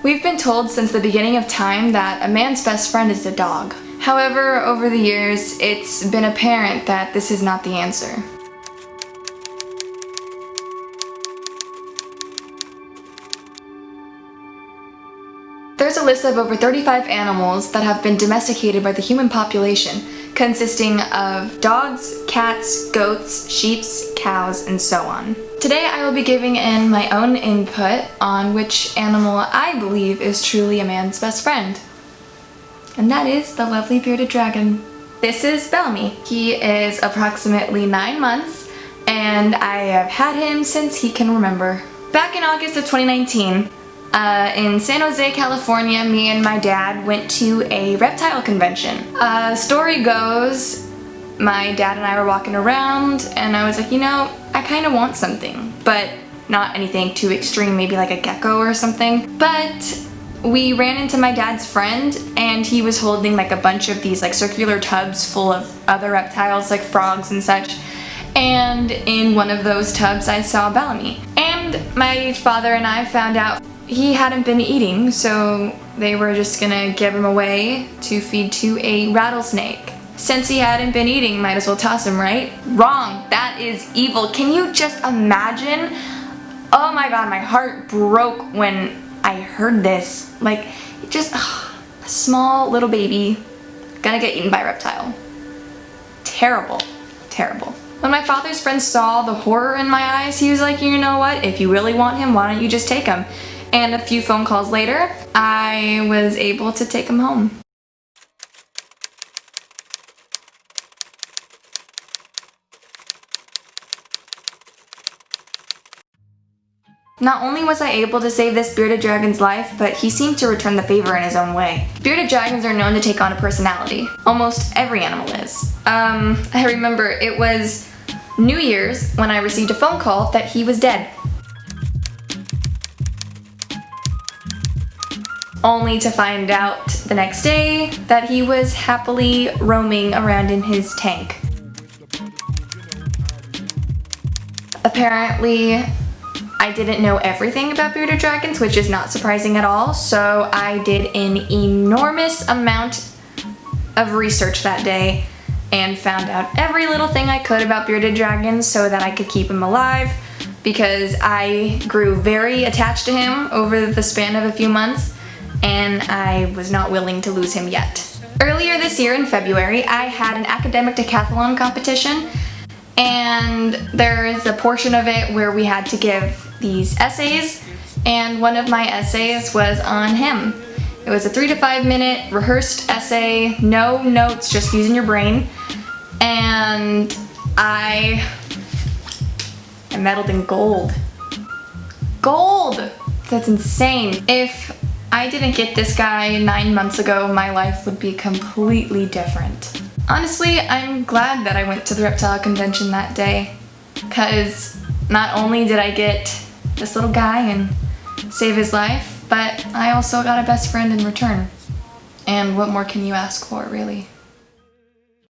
We've been told since the beginning of time that a man's best friend is a dog. However, over the years, it's been apparent that this is not the answer. There's a list of over 35 animals that have been domesticated by the human population, consisting of dogs, cats, goats, sheep, cows, and so on. Today I will be giving in my own input on which animal I believe is truly a man's best friend. And that is the lovely bearded dragon. This is Bellamy. He is approximately 9 months, and I have had him since he can remember. Back in August of 2019, in San Jose, California, me and my dad went to a reptile convention. Story goes, my dad and I were walking around and I was like, you know, I kind of want something, but not anything too extreme, maybe like a gecko or something. But we ran into my dad's friend and he was holding like a bunch of these like circular tubs full of other reptiles like frogs and such. And in one of those tubs I saw Bellamy. And my father and I found out he hadn't been eating, so they were just gonna give him away to feed to a rattlesnake. Since he hadn't been eating, might as well toss him, right? Wrong! That is evil. Can you just imagine? Oh my god, my heart broke when I heard this. Like, just a small little baby gonna get eaten by a reptile. Terrible. Terrible. When my father's friend saw the horror in my eyes, he was like, you know what? If you really want him, why don't you just take him? And a few phone calls later, I was able to take him home. Not only was I able to save this bearded dragon's life, but he seemed to return the favor in his own way. Bearded dragons are known to take on a personality. Almost every animal is. I remember it was New Year's when I received a phone call that he was dead. Only to find out the next day that he was happily roaming around in his tank. Apparently, I didn't know everything about bearded dragons, which is not surprising at all, so I did an enormous amount of research that day and found out every little thing I could about bearded dragons so that I could keep him alive, because I grew very attached to him over the span of a few months, and I was not willing to lose him yet. Earlier this year in February, I had an academic decathlon competition, and there is a portion of it where we had to give these essays, and one of my essays was on him. It was a 3 to 5 minute rehearsed essay, no notes, just using your brain, and I medaled in gold. Gold! That's insane. If I didn't get this guy 9 months ago, my life would be completely different. Honestly, I'm glad that I went to the reptile convention that day, because not only did I get this little guy and save his life, but I also got a best friend in return. And what more can you ask for, really?